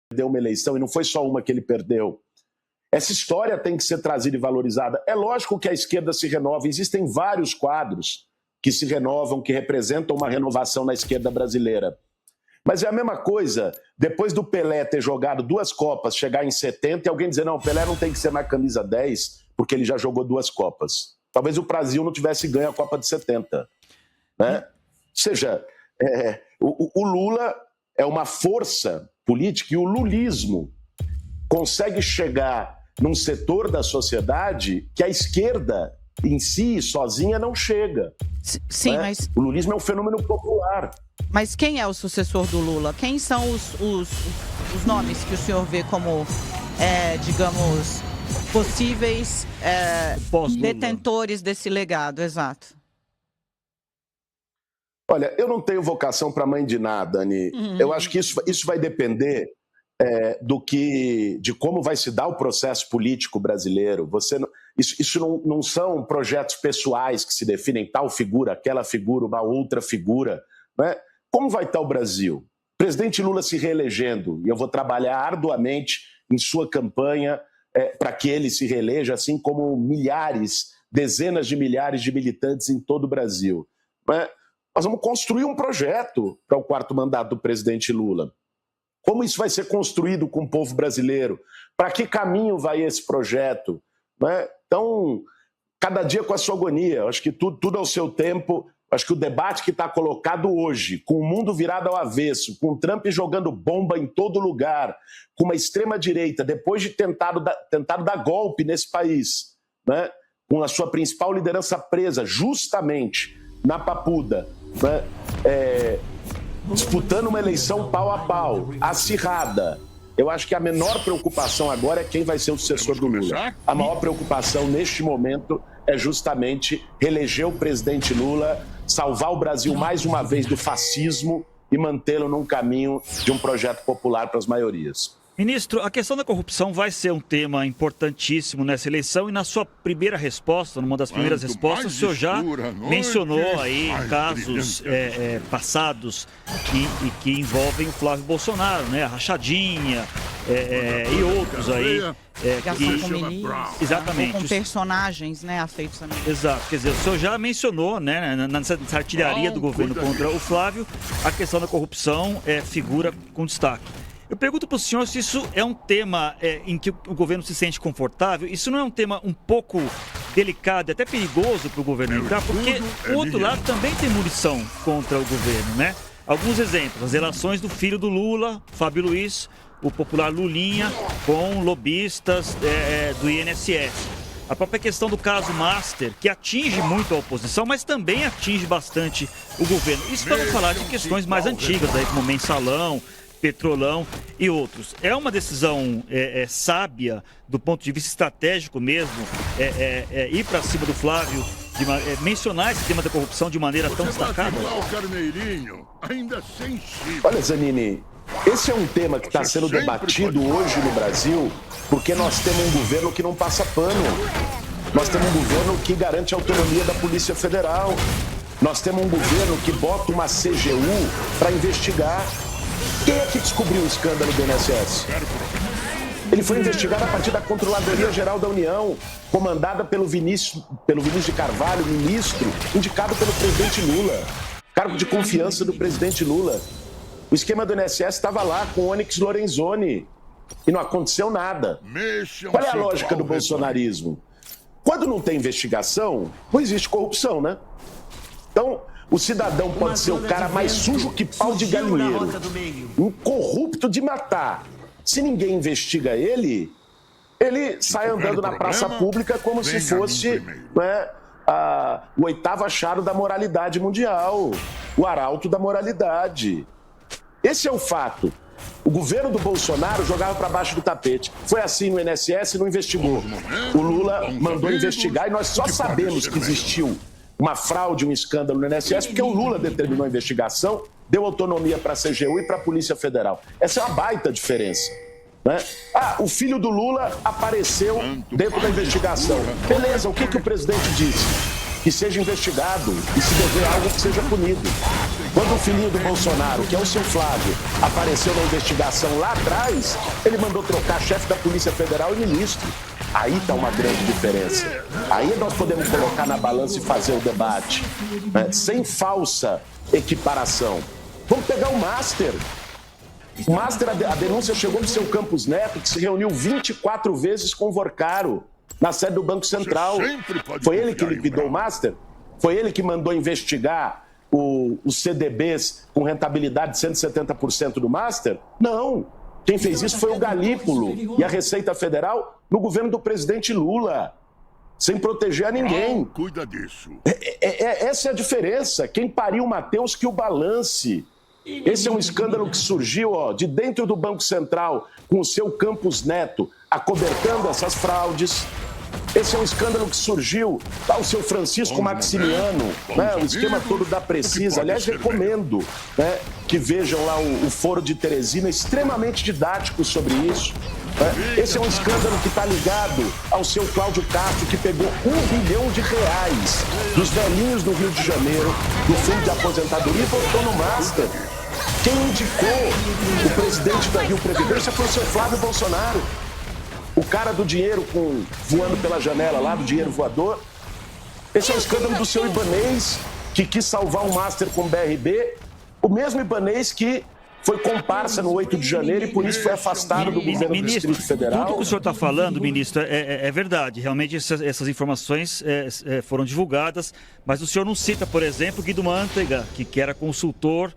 perdeu uma eleição, e não foi só uma que ele perdeu. Essa história tem que ser trazida e valorizada. É lógico que a esquerda se renova, existem vários quadros que se renovam, que representam uma renovação na esquerda brasileira. Mas é a mesma coisa, depois do Pelé ter jogado 2 Copas, chegar em 70 e alguém dizer, não, o Pelé não tem que ser mais camisa 10, porque ele já jogou 2 Copas. Talvez o Brasil não tivesse ganho a Copa de 70. Né? Ou seja, o Lula é uma força política e o lulismo consegue chegar num setor da sociedade que a esquerda em si, sozinha, não chega. Sim, né? mas... O lulismo é um fenômeno popular. Mas quem é o sucessor do Lula? Quem são os nomes que o senhor vê como, digamos, possíveis detentores desse legado? Exato. Olha, eu não tenho vocação para mãe de nada, Dani. Eu acho que isso vai depender de como vai se dar o processo político brasileiro. Isso não são projetos pessoais que se definem tal figura, aquela figura, uma outra figura. Né? Como vai estar o Brasil? O presidente Lula se reelegendo, e eu vou trabalhar arduamente em sua campanha para que ele se reeleja, assim como milhares, dezenas de milhares de militantes em todo o Brasil. Né? Nós vamos construir um projeto para o 4º mandato do presidente Lula. Como isso vai ser construído com o povo brasileiro? Para que caminho vai esse projeto? Né? Então, cada dia com a sua agonia. Eu acho que tudo ao seu tempo. Acho que o debate que está colocado hoje, com o mundo virado ao avesso, com o Trump jogando bomba em todo lugar, com uma extrema-direita, depois de tentado dar golpe nesse país, né? Com a sua principal liderança presa, justamente na Papuda, né? Disputando uma eleição pau a pau, acirrada. Eu acho que a menor preocupação agora é quem vai ser o sucessor do Lula. A maior preocupação neste momento é justamente reeleger o presidente Lula, salvar o Brasil mais uma vez do fascismo e mantê-lo num caminho de um projeto popular para as maiorias. Ministro, a questão da corrupção vai ser um tema importantíssimo nessa eleição e na sua primeira resposta, numa das primeiras respostas, o senhor já mencionou aí casos passados que envolvem o Flávio Bolsonaro, né? A rachadinha e outros aí. Com ministros, exatamente. Com personagens, né, afeitos também. Exato, quer dizer, o senhor já mencionou, né, nessa artilharia do governo contra o Flávio, a questão da corrupção figura com destaque. Eu pergunto para o senhor se isso é um tema em que o governo se sente confortável. Isso não é um tema um pouco delicado e até perigoso para o governo entrar, porque o outro lado também tem munição contra o governo, né? Alguns exemplos, as relações do filho do Lula, Fábio Luiz, o popular Lulinha, com lobistas do INSS. A própria questão do caso Master, que atinge muito a oposição, mas também atinge bastante o governo. Isso para não falar de questões mais antigas, aí, como Mensalão, Petrolão e outros. É uma decisão sábia, do ponto de vista estratégico mesmo, ir para cima do Flávio, mencionar esse tema da corrupção de maneira tão destacada? Olha, Zanini, esse é um tema que está sendo debatido hoje no Brasil porque nós temos um governo que não passa pano. Nós temos um governo que garante a autonomia da Polícia Federal. Nós temos um governo que bota uma CGU para investigar. Quem é que descobriu o escândalo do INSS? Ele foi investigado a partir da Controladoria Geral da União, comandada pelo Vinícius de Carvalho, ministro, indicado pelo presidente Lula, cargo de confiança do presidente Lula. O esquema do INSS estava lá com o Onyx Lorenzoni e não aconteceu nada. Qual é a lógica do bolsonarismo? Quando não tem investigação, não existe corrupção, né? Então, o cidadão pode ser o cara mais sujo que pau de galinheiro, um corrupto de matar. Se ninguém investiga ele sai andando na praça pública como se fosse o 8º achado da moralidade mundial, o arauto da moralidade. Esse é o fato. O governo do Bolsonaro jogava para baixo do tapete. Foi assim no INSS e não investigou. O Lula mandou investigar e nós só sabemos que existiu uma fraude, um escândalo no INSS, porque o Lula determinou a investigação, deu autonomia para a CGU e para a Polícia Federal. Essa é uma baita diferença. Né? O filho do Lula apareceu dentro da investigação. Beleza, o que o presidente disse? Que seja investigado e se dever algo que seja punido. Quando o filhinho do Bolsonaro, que é o seu Flávio, apareceu na investigação lá atrás, ele mandou trocar chefe da Polícia Federal e ministro. Aí está uma grande diferença. Aí nós podemos colocar na balança e fazer o debate, né? Sem falsa equiparação. Vamos pegar o Master. O Master, a denúncia chegou do seu Campos Neto, que se reuniu 24 vezes com o Vorcaro na sede do Banco Central. Foi ele que liquidou o Master? Foi ele que mandou investigar os CDBs com rentabilidade de 170% do Master? Não. Quem fez isso foi o Galípolo e a Receita Federal no governo do presidente Lula, sem proteger a ninguém. Cuida disso. Essa é a diferença. Quem pariu o Matheus que o balance. Esse é um escândalo que surgiu de dentro do Banco Central, com o seu Campos Neto acobertando essas fraudes. Esse é um escândalo que surgiu, o seu Francisco Maximiano, né, o esquema todo da Precisa. Aliás, recomendo, né, que vejam lá o Foro de Teresina, extremamente didático sobre isso. Né? Esse é um escândalo que está ligado ao seu Cláudio Castro, que pegou R$1 bilhão dos velhinhos do Rio de Janeiro, do fundo de aposentadoria, e botou no Master. Quem indicou o presidente da Rio Previdência foi o seu Flávio Bolsonaro. O cara do dinheiro voando pela janela lá, do dinheiro voador. Esse é o escândalo do seu Ibanez, que quis salvar um Master com o BRB. O mesmo Ibanez que foi comparsa no 8 de janeiro e por isso foi afastado do governo do Distrito Federal. Tudo que o senhor está falando, ministro, é verdade. Realmente essas informações foram divulgadas, mas o senhor não cita, por exemplo, Guido Mantega, que era consultor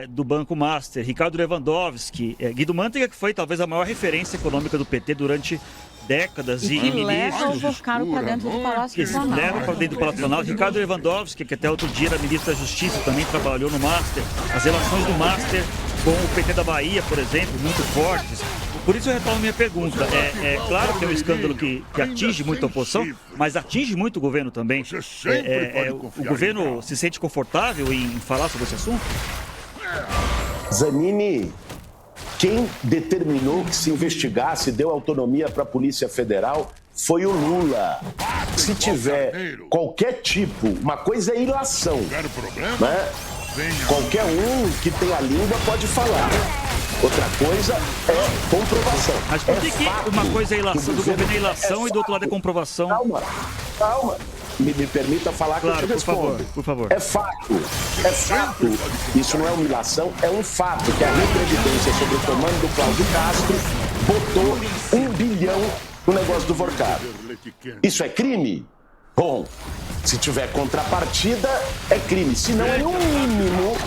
do Banco Master, Ricardo Lewandowski, Guido Mantega, que foi talvez a maior referência econômica do PT durante décadas e que leva o Vorcaro para dentro do Palácio do Planalto. Leva para dentro do Palácio do Planalto. Ricardo Lewandowski, que até outro dia era ministro da Justiça, também trabalhou no Master. As relações do Master com o PT da Bahia, por exemplo, muito fortes. Por isso eu retomo minha pergunta. É claro que é um escândalo que atinge muito a oposição, mas atinge muito o governo também. O governo se sente confortável em falar sobre esse assunto? Zanini, quem determinou que se investigasse, deu autonomia para a Polícia Federal, foi o Lula. Se tiver qualquer tipo, uma coisa é ilação, né? Qualquer um que tem a língua pode falar. Outra coisa é comprovação. Mas por que uma coisa é ilação, do governo é ilação e do outro lado é comprovação? Calma. Me permita falar, claro, que eu te respondo. Por favor. É fato. Isso não é uma ilação, é um fato que a Rio Previdência, sob o comando do Cláudio Castro, botou R$1 bilhão no negócio do Vorcaro. Isso é crime? Bom, se tiver contrapartida, é crime. Se não, é no mínimo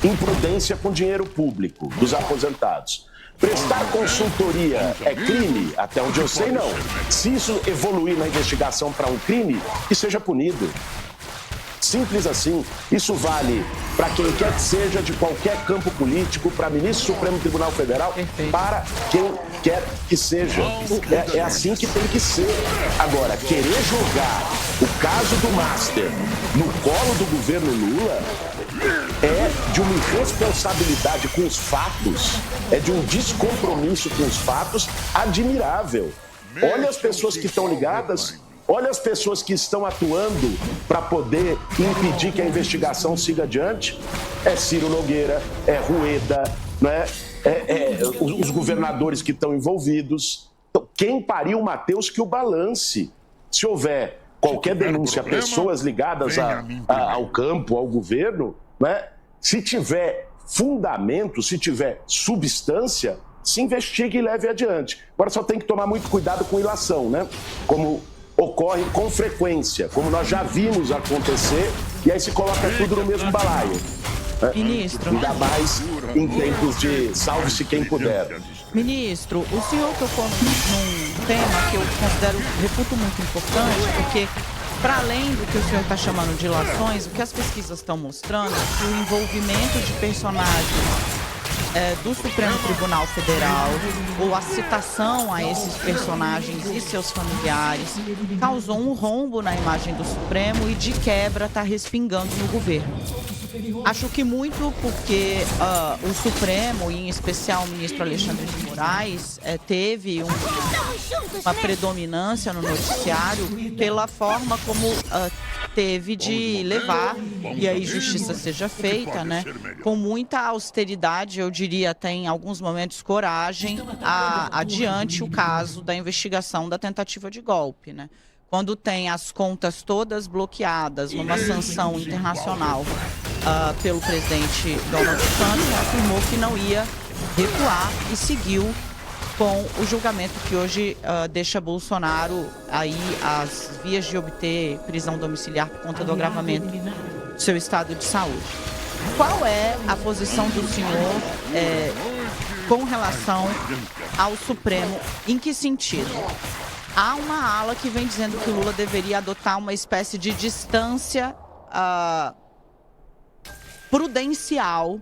imprudência com dinheiro público dos aposentados. Prestar consultoria é crime? Até onde eu sei, não. Se isso evoluir na investigação para um crime, que seja punido. Simples assim. Isso vale para quem quer que seja, de qualquer campo político, para ministro do Supremo Tribunal Federal, para quem quer que seja. É assim que tem que ser. Agora, querer jogar o caso do Master no colo do governo Lula é de uma irresponsabilidade com os fatos, é de um descompromisso com os fatos admirável. Olha as pessoas que estão ligadas, olha as pessoas que estão atuando para poder impedir que a investigação siga adiante. É Ciro Nogueira, é Rueda, né? Os governadores que estão envolvidos. Então, quem pariu o Matheus que o balance. Se houver qualquer denúncia a pessoas ligadas ao campo, ao governo, né? Se tiver fundamento, se tiver substância, se investigue e leve adiante. Agora só tem que tomar muito cuidado com ilação, né? Como ocorre com frequência, como nós já vimos acontecer, e aí se coloca tudo no mesmo balaio. Ministro. Ainda mais em tempos de salve-se quem puder. Ministro, o senhor tocou num tema que eu considero, reputo muito importante, porque, para além do que o senhor está chamando de ilações, o que as pesquisas estão mostrando é que o envolvimento de personagens do Supremo Tribunal Federal, ou a citação a esses personagens e seus familiares, causou um rombo na imagem do Supremo e, de quebra, está respingando no governo. Acho que muito porque o Supremo, e em especial o ministro Alexandre de Moraes, teve uma predominância no noticiário pela forma como teve de levar, e aí justiça seja feita, né? Com muita austeridade, eu diria até em alguns momentos coragem, adiante o caso da investigação da tentativa de golpe, né? Quando tem as contas todas bloqueadas numa sanção internacional pelo presidente Donald Trump, afirmou que não ia recuar e seguiu com o julgamento que hoje deixa Bolsonaro aí às vias de obter prisão domiciliar por conta do agravamento do seu estado de saúde. Qual é a posição do senhor com relação ao Supremo? Em que sentido? Há uma ala que vem dizendo que o Lula deveria adotar uma espécie de distância prudencial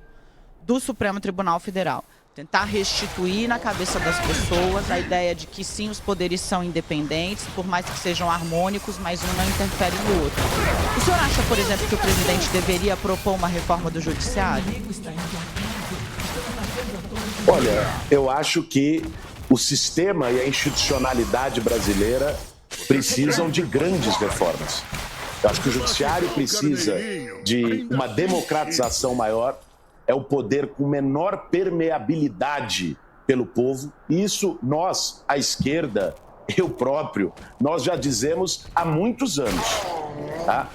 do Supremo Tribunal Federal. Tentar restituir na cabeça das pessoas a ideia de que sim, os poderes são independentes, por mais que sejam harmônicos, mas um não interfere no outro. O senhor acha, por exemplo, que o presidente deveria propor uma reforma do judiciário? Olha, eu acho que o sistema e a institucionalidade brasileira precisam de grandes reformas. Eu acho que o judiciário precisa de uma democratização maior, é o poder com menor permeabilidade pelo povo. E isso nós, a esquerda, eu próprio, nós já dizemos há muitos anos, tá?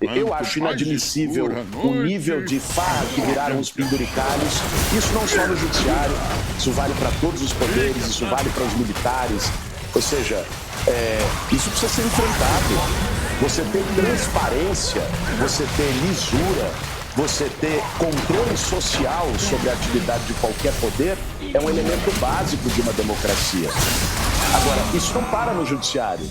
Eu acho inadmissível o nível de farra que viraram os penduricalhos. Isso não só no judiciário, isso vale para todos os poderes, isso vale para os militares. Ou seja, isso precisa ser enfrentado. Você ter transparência, você ter lisura, você ter controle social sobre a atividade de qualquer poder é um elemento básico de uma democracia. Agora, isso não para no judiciário.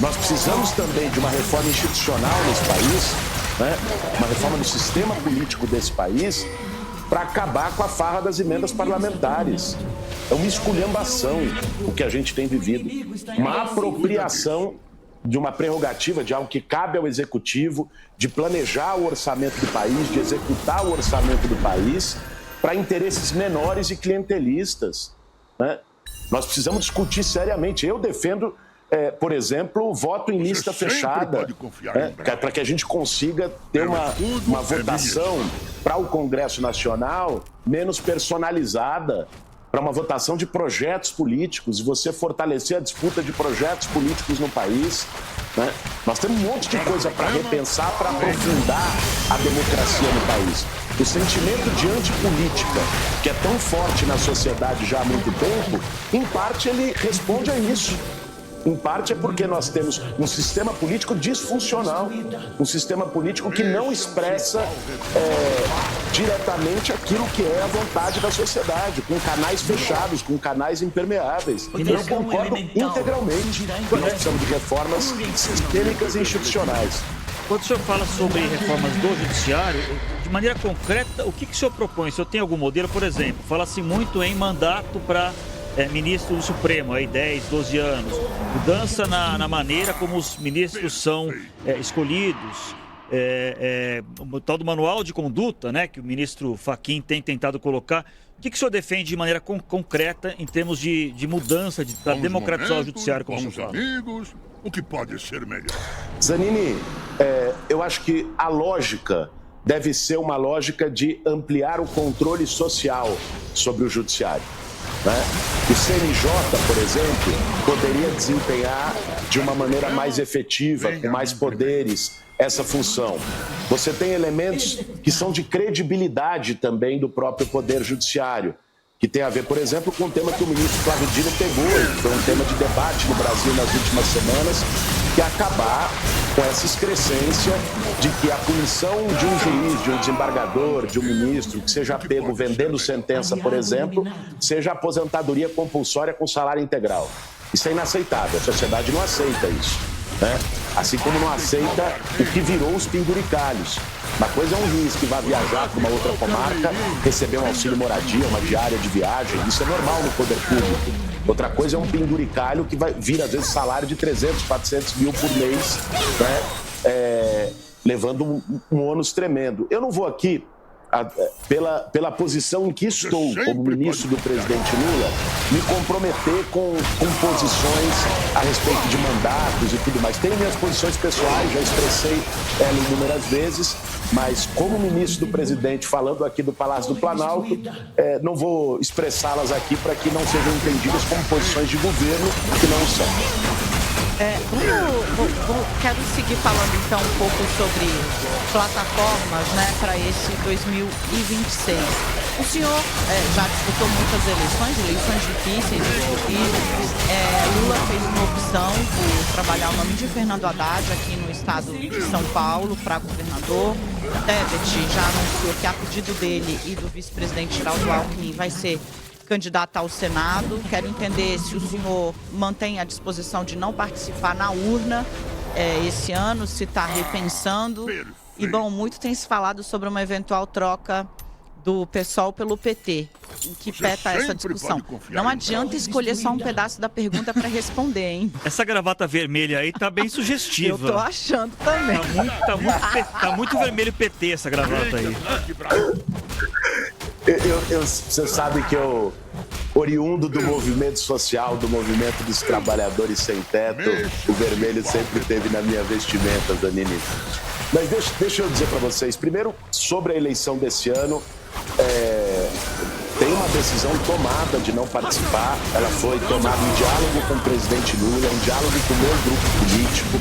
Nós precisamos também de uma reforma institucional nesse país, né? Uma reforma do sistema político desse país para acabar com a farra das emendas parlamentares. É uma esculhambação o que a gente tem vivido. Uma apropriação de uma prerrogativa, de algo que cabe ao executivo, de planejar o orçamento do país, de executar o orçamento do país para interesses menores e clientelistas, né? Nós precisamos discutir seriamente. Eu defendo, por exemplo, o voto em lista fechada, para que a gente consiga ter uma votação para o Congresso Nacional menos personalizada, para uma votação de projetos políticos, e você fortalecer a disputa de projetos políticos no país, né? Nós temos um monte de coisa para repensar, para aprofundar a democracia no país. O sentimento de antipolítica, que é tão forte na sociedade já há muito tempo, em parte ele responde a isso. Em parte é porque nós temos um sistema político disfuncional, um sistema político que não expressa diretamente aquilo que é a vontade da sociedade, com canais fechados, com canais impermeáveis. Eu concordo integralmente. Nós precisamos de reformas sistêmicas e institucionais. Quando o senhor fala sobre reformas do judiciário, de maneira concreta, o que o senhor propõe? O senhor tem algum modelo, por exemplo? Fala-se muito em mandato para ministro do Supremo, aí 10, 12 anos. Mudança na maneira como os ministros são escolhidos. O tal do manual de conduta, né, que o ministro Fachin tem tentado colocar. O que o senhor defende de maneira concreta em termos de mudança para democratizar o judiciário, como o senhor fala? Amigos, o que pode ser melhor? Zanini, eu acho que a lógica deve ser uma lógica de ampliar o controle social sobre o judiciário, né? O CNJ, por exemplo, poderia desempenhar de uma maneira mais efetiva, com mais poderes, essa função. Você tem elementos que são de credibilidade também do próprio Poder Judiciário, que tem a ver, por exemplo, com o tema que o ministro Flávio Dino pegou, que foi um tema de debate no Brasil nas últimas semanas, que é acabar com essa excrescência de que a punição de um juiz, de um desembargador, de um ministro, que seja pego vendendo sentença, por exemplo, seja aposentadoria compulsória com salário integral. Isso é inaceitável, a sociedade não aceita isso, né? Assim como não aceita o que virou os penduricalhos. Uma coisa é um juiz que vai viajar para uma outra comarca, receber um auxílio moradia, uma diária de viagem, isso é normal no poder público. Outra coisa é um penduricalho que vai vir, às vezes, salário de 300, 400 mil por mês, né? Levando um ônus tremendo. Eu não vou aqui pela posição em que estou como ministro do presidente Lula, me comprometer com posições a respeito de mandatos e tudo mais. Tenho minhas posições pessoais, já expressei ela inúmeras vezes, mas como ministro do presidente, falando aqui do Palácio do Planalto, não vou expressá-las aqui para que não sejam entendidas como posições de governo, que não são. Quero seguir falando então um pouco sobre plataformas, né, para esse 2026. O senhor já disputou muitas eleições difíceis, Lula fez uma opção por trabalhar o nome de Fernando Haddad aqui no estado de São Paulo para governador. Tebet já anunciou que a pedido dele e do vice-presidente Geraldo Alckmin vai ser candidato ao Senado. Quero entender se o senhor mantém a disposição de não participar na urna esse ano, se está repensando. E, bom, muito tem se falado sobre uma eventual troca do PSOL pelo PT. Em que pé está essa discussão? Não adianta escolher só um pedaço da pergunta para responder, hein? Essa gravata vermelha aí tá bem sugestiva. Eu tô achando também. Tá muito vermelho PT essa gravata aí. Você sabe que eu, oriundo do movimento social, do movimento dos trabalhadores sem teto, o vermelho sempre teve na minha vestimenta, Zanini. Mas deixa eu dizer para vocês, primeiro, sobre a eleição desse ano, tem uma decisão tomada de não participar. Ela foi tomada em diálogo com o presidente Lula, em diálogo com o meu grupo político.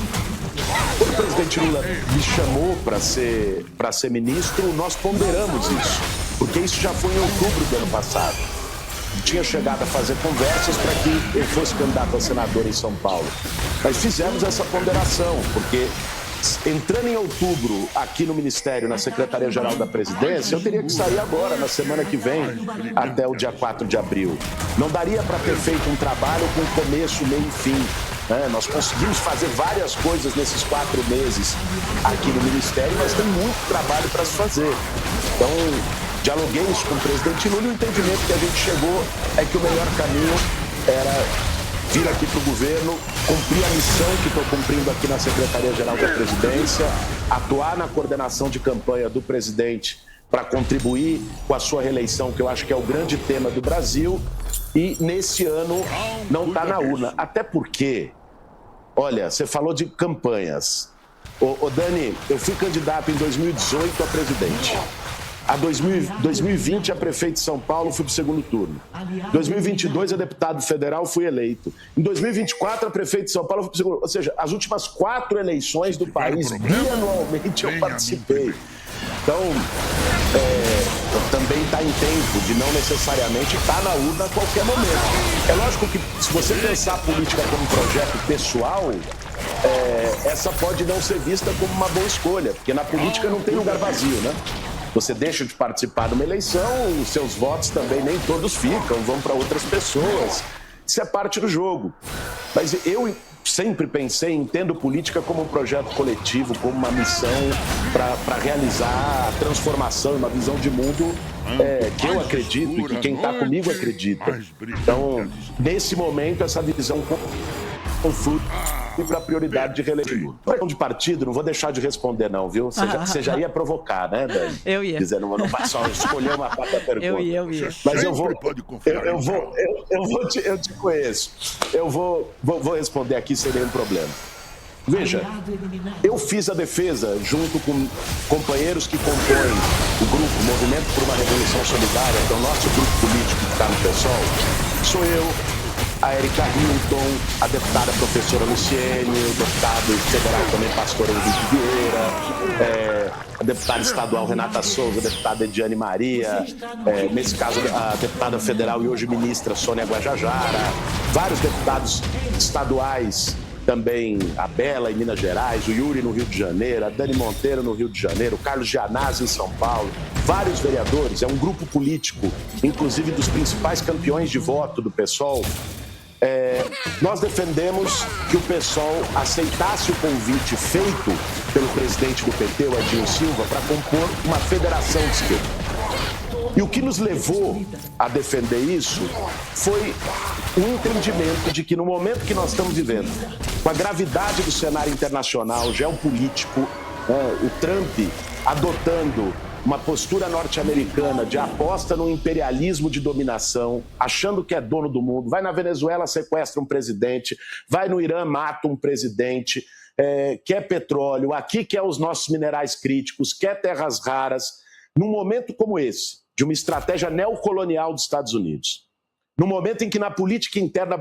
Quando o presidente Lula me chamou para ser ministro, nós ponderamos isso, porque isso já foi em outubro do ano passado. Tinha chegado a fazer conversas para que eu fosse candidato a senador em São Paulo. Mas fizemos essa ponderação, porque entrando em outubro aqui no Ministério, na Secretaria-Geral da Presidência, eu teria que sair agora, na semana que vem, até o dia 4 de abril. Não daria para ter feito um trabalho com começo, meio e fim. Nós conseguimos fazer várias coisas nesses 4 meses aqui no Ministério, mas tem muito trabalho para se fazer. Então, dialoguei isso com o presidente Lula e o entendimento que a gente chegou é que o melhor caminho era vir aqui para o governo, cumprir a missão que estou cumprindo aqui na Secretaria-Geral da Presidência, atuar na coordenação de campanha do presidente para contribuir com a sua reeleição, que eu acho que é o grande tema do Brasil, e nesse ano não está na urna. Até porque, olha, você falou de campanhas. Ô Dani, eu fui candidato em 2018 a presidente. A 2020, a prefeito de São Paulo, fui para o segundo turno. 2022, a deputado federal, fui eleito. Em 2024, a prefeito de São Paulo, fui para o segundo. Ou seja, as últimas 4 eleições do país, bianualmente, eu participei. Então, também está em tempo de não necessariamente estar na urna a qualquer momento. É lógico que, se você pensar a política como um projeto pessoal, essa pode não ser vista como uma boa escolha, porque na política não tem lugar vazio, né? Você deixa de participar de uma eleição, os seus votos também nem todos ficam, vão para outras pessoas. Isso é parte do jogo. Mas eu sempre pensei, entendo política como um projeto coletivo, como uma missão para realizar a transformação, uma visão de mundo que eu acredito e que quem está comigo acredita. Então, nesse momento, essa visão conflui para a prioridade de reeleição. De partido, não vou deixar de responder, não, viu? Você já ia provocar, né, Dani? Eu ia. Dizendo, não vai só escolher uma parte da pergunta. Eu ia. Mas eu te conheço. Eu vou responder aqui sem nenhum problema. Veja, eu fiz a defesa junto com companheiros que compõem o grupo Movimento por uma Revolução Solidária, que é o nosso grupo político que está no PSOL. Sou eu, a Erika Hilton, a deputada professora Luciene, o deputado federal também pastor Henrique Vieira, a deputada estadual Renata Souza, a deputada Ediane Maria, nesse caso a deputada federal e hoje ministra Sônia Guajajara, vários deputados estaduais também, a Bela em Minas Gerais, o Yuri no Rio de Janeiro, a Dani Monteiro no Rio de Janeiro, o Carlos Gianazzi em São Paulo, vários vereadores, é um grupo político, inclusive dos principais campeões de voto do PSOL. Nós defendemos que o PSOL aceitasse o convite feito pelo presidente do PT, o Edinho Silva, para compor uma federação de esquerda. E o que nos levou a defender isso foi o entendimento de que no momento que nós estamos vivendo, com a gravidade do cenário internacional, geopolítico, o Trump adotando uma postura norte-americana de aposta no imperialismo de dominação, achando que é dono do mundo, vai na Venezuela, sequestra um presidente, vai no Irã, mata um presidente, quer petróleo, aqui quer os nossos minerais críticos, quer terras raras, num momento como esse, de uma estratégia neocolonial dos Estados Unidos, no momento em que na política interna